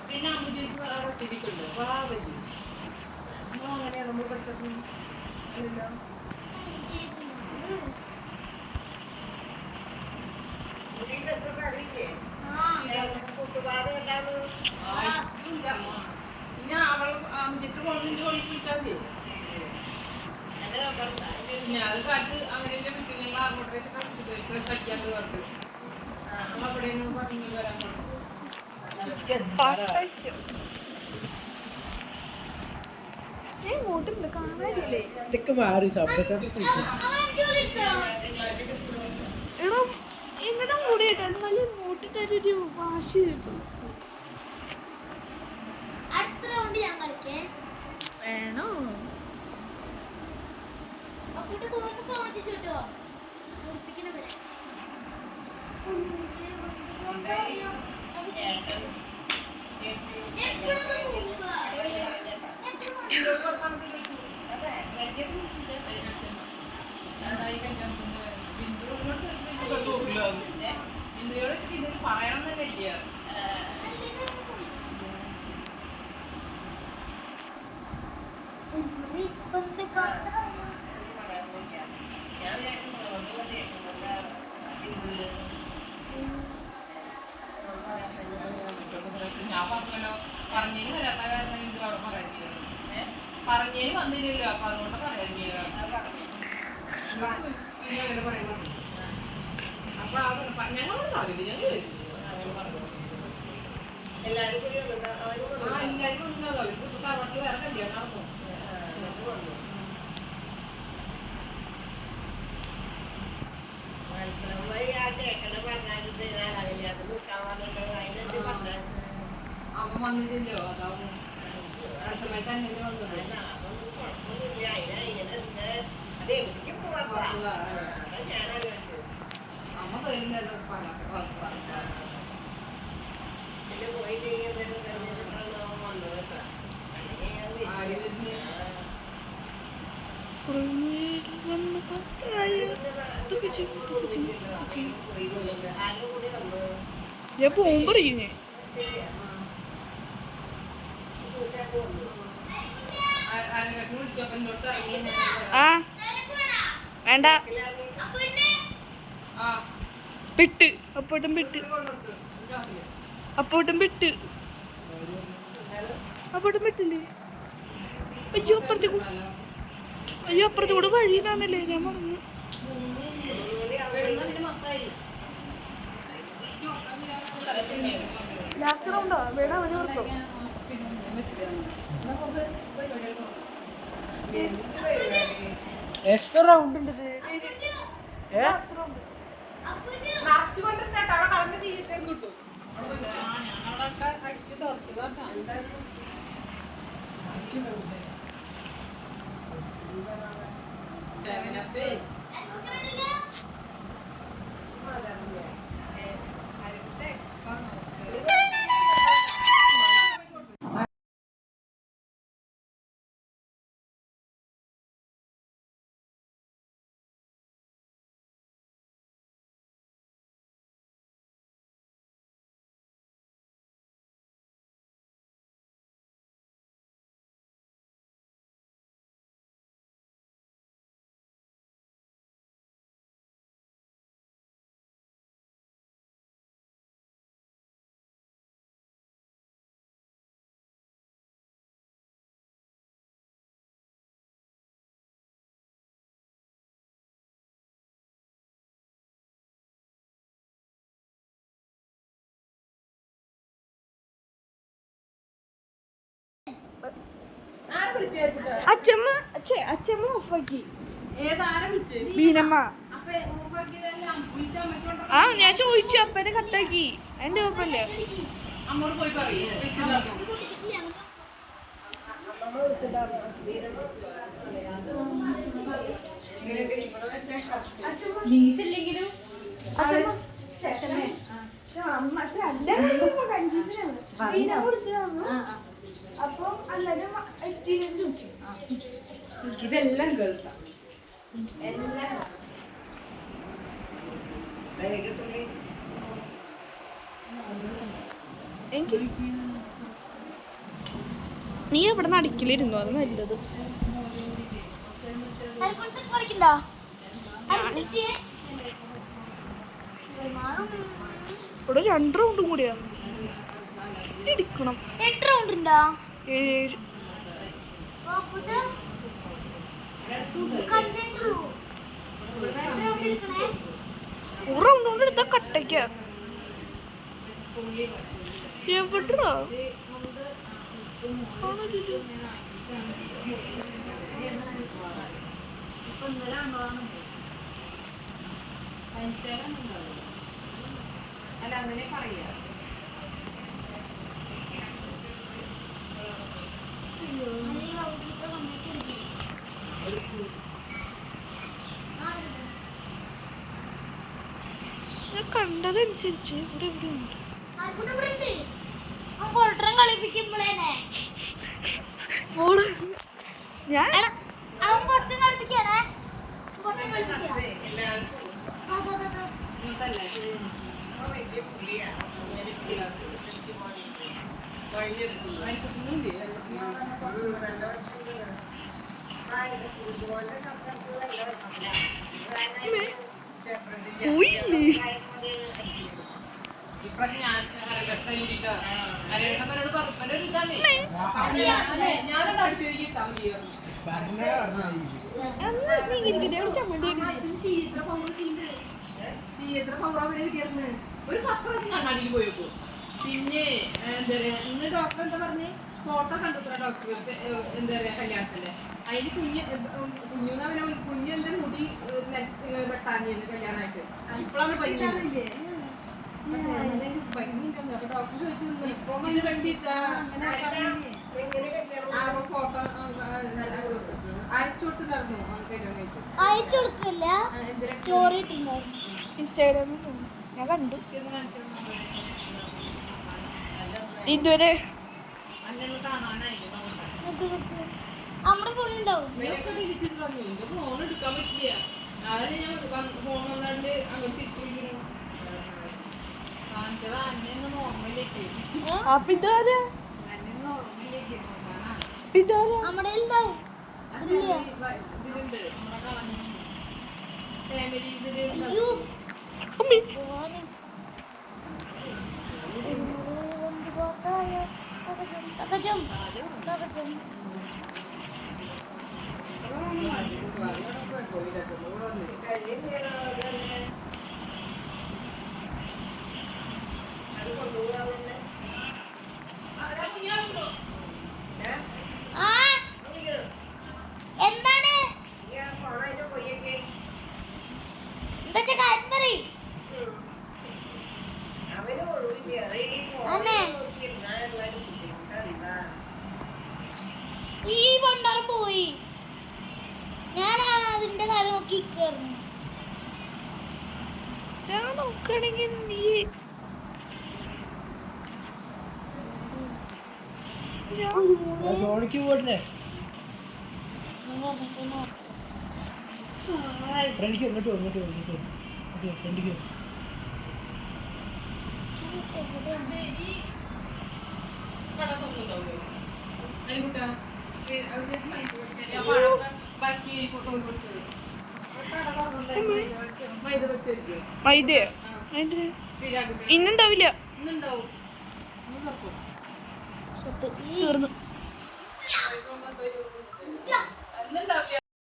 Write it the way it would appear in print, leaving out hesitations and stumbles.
പിന്നെ അമ്മ ചേച്ചി അവിടെ ഒറ്റയ്ക്കുണ്ട് അങ്ങനെയാ നമ്മൾ പഠിച്ചത് പിന്നെ അവൾ അമ്മച്ചേച്ചി ഫോണിൽ വിളിച്ചാൽ മതി പിന്നെ അത് കാലത്ത് അങ്ങനെയല്ലേ വിളിച്ചു ഞങ്ങൾ ആർമോട്ടറേഷൻ ഡ്രസ് അടിക്കാണ്ട് പറഞ്ഞു അവിടെ പറഞ്ഞു വരാൻ ഇങ്ങോട്ടുണ്ട് കാണാനില്ലേ ഇതൊക്കെ മാറി എടോ എങ്ങനെ മൂടിയിട്ടാലും വലിയ മൂട്ടിട്ടൊരു വാശി കിട്ടും വേണോ പറയണം തന്നെ ചെയ്യാം ഞാൻ പറഞ്ഞല്ലോ പറഞ്ഞതിന് വരാത്ത കാരണം ഇത് അവിടെ പറയാൻ പറഞ്ഞതിന് വന്നില്ലല്ലോ അപ്പൊ അതുകൊണ്ട് പറയാൻ പിന്നെ അങ്ങനെ പറയുന്നത് അപ്പൊ ഞങ്ങളോട് പറഞ്ഞില്ല ഞങ്ങൾ എല്ലാരും ഉണ്ടല്ലോ ഇപ്പൊ തറവാട്ടിൽ വേറെ കല്യാണം നടക്കും അവൻ വന്നില്ലല്ലോ അതാവും ആ സമയത്ത് തന്നെ വന്നത് അമ്മ തൊഴിലല്ലോ ഞാൻ പോകുമ്പോഴേ ആ വേണ്ട പെട്ട് അപ്പോട്ടും പെട്ട് അപ്പോട്ടും പെട്ട് അപ്പോട്ടും പെട്ടില്ലേ അയ്യോ അപ്പുറത്തെ കൂടെ വഴിയിലാണല്ലേ ഞാൻ മറന്നു ലാസ്റ്റ് റൗണ്ടോ വേണം അവന് കൊടുത്തോ എത്ര റൗണ്ട് ഉണ്ട് അടിച്ചു തുറച്ചതാട്ടോ അച്ഛമ്മ ഓഫാക്കി ബീനമ്മ ആ ഞാൻ ചോദിച്ചു അപ്പനെ കട്ടാക്കി അതിന്റെ കുഴപ്പമില്ല അപ്പം ഇതെല്ലാം ഗേൾസാ എല്ലാം എനിക്ക് നീ എവിടെ നിന്ന് അടിക്കലിരുന്നു അത് നല്ലത്. കളിക്കണ്ടോ? ഇവിടെ 2 റൗണ്ടും കൂടിയാ ഇടിക്കണം. 8 റൗണ്ട് ഉണ്ടോ? 7. ഒരു റൗണ്ട് കൊണ്ട് എടുത്താ കട്ടയ്ക്ക എവിടാ കാണലില്ല. അല്ല അങ്ങനെ പറയാ. ഞാൻ കണ്ടതനുസരിച്ച് ഇവിടെ എവിടെയുണ്ട്. കളിപ്പിക്കുമ്പോഴേനെ ഞാൻ അവൻ കൊട്ടം കളിപ്പിക്കാണേ. കൊട്ടം കളിപ്പിക്കാ. പോയില്ലേ ഇപ്രാവശ്യം ഞാൻ അരലട്ട കൂടിയിട്ട് അരലട്ടമ്മനോട് പറഞ്ഞൊരു ഇതാണേ. ഞാനോട് അടിച്ചു കിട്ടാൻ ഒരു 10 കണ്ണാടിയിൽ പോയേക്കു. പിന്നെ എന്താ പറയാ, ഇന്ന് ഡോക്ടർ എന്താ പറഞ്ഞ് ഫോട്ടോ കണ്ടെത്ര ഡോക്ടർ എന്താ പറയാ കല്യാണത്തിന്റെ അതിന് കുഞ്ഞു എന്റെ മുടി വെട്ടാഞ്ഞത് കല്യാണമായിട്ട്. ഇപ്പോഴാണ് ഭംഗിയുണ്ട്. അപ്പൊ ഡോക്ടർ ചോദിച്ചു ഇത് കണ്ടിട്ടാ ഫോട്ടോ അയച്ചു കൊടുത്തിട്ടുണ്ടായിരുന്നു കല്യാണം കഴിച്ചു. അയച്ചു കൊടുക്കില്ല. സ്റ്റോറി ഇട്ടുണ്ടായിരുന്നു ഇൻസ്റ്റാഗ്രാമിൽ ഞാൻ കണ്ടു. ഇതുവരെ നമ്മുടെ ഫോൺ ഉണ്ടാവും. ഫോൺ എടുക്കാൻ പറ്റില്ല. അതല്ലേ ഞാൻ ഫോൺ വന്നാണ്ട് അങ്ങോട്ട് തിരിച്ചു കാണിച്ചത്. അന്നെ ഓർമ്മയിലേക്ക് അപ്പൊ ഇതാരാ ഇതാരാ നമ്മുടെ ഉണ്ടാവും. ഇതിലുണ്ട് നമ്മുടെ ഫാമിലി ഇതിലുണ്ട്. അയ്യോ അമ്മി തകജം തകജം. എന്താണ് എന്താ കാര്യം പറയും. ഈ പണ്ടാരം പോയി. ഞാൻ അതിന്റെ തല നോക്കി കയറുന്നു. ഞാൻ നോക്കണെങ്കിൽ നീ സോണിക്ക് പോയിട്ടില്ലേ? ഫ്രണ്ടിക്ക് ഇങ്ങോട്ട് ഫ്രണ്ടിക്ക് കട തുറന്നുണ്ടാവുമോ അതിൻകുട്ടാ ബാക്കി മൈദയോ ഇന്നുണ്ടാവില്ല. ഇന്നുണ്ടാവും. തീർന്നു.